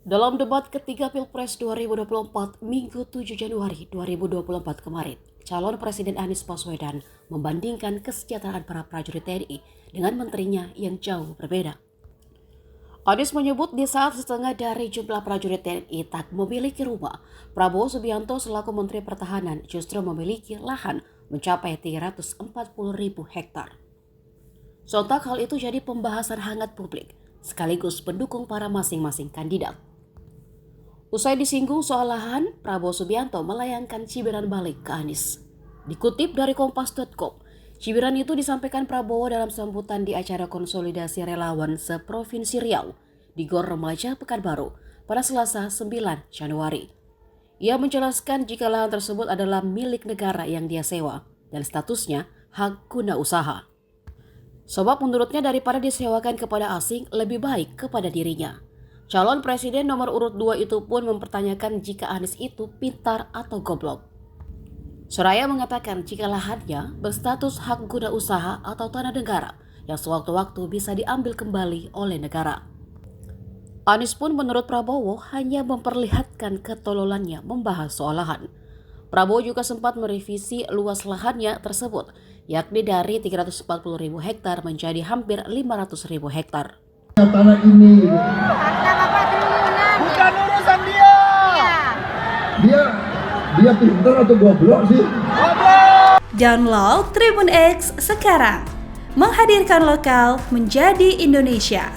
Dalam debat ketiga Pilpres 2024 Minggu 7 Januari 2024 kemarin, calon Presiden Anies Baswedan membandingkan kesejahteraan para prajurit TNI dengan menterinya yang jauh berbeda. Anies menyebut di saat setengah dari jumlah prajurit TNI tak memiliki rumah, Prabowo Subianto selaku Menteri Pertahanan justru memiliki lahan mencapai 340.000 hektar. Sontak hal itu jadi pembahasan hangat publik, sekaligus pendukung para masing-masing kandidat. Usai disinggung soal lahan, Prabowo Subianto melayangkan cibiran balik ke Anies. Dikutip dari Kompas.com, cibiran itu disampaikan Prabowo dalam sambutan di acara konsolidasi relawan seprovinsi Riau di Gor Remaja Pekanbaru pada Selasa 9 Januari. Ia menjelaskan jika lahan tersebut adalah milik negara yang dia sewa dan statusnya hak guna usaha. Sebab menurutnya daripada disewakan kepada asing, lebih baik kepada dirinya. Calon presiden nomor urut 2 itu pun mempertanyakan jika Anies itu pintar atau goblok. Seraya mengatakan jika lahannya berstatus hak guna usaha atau tanah negara yang sewaktu-waktu bisa diambil kembali oleh negara. Anies pun menurut Prabowo hanya memperlihatkan ketololannya membahas soal lahan. Prabowo juga sempat merevisi luas lahannya tersebut, yakni dari 340.000 hektar menjadi hampir 500.000 hektar. Tanah ini bukan urusan dia. Dia pintar atau goblok sih? Download Tribun X sekarang, menghadirkan lokal menjadi Indonesia.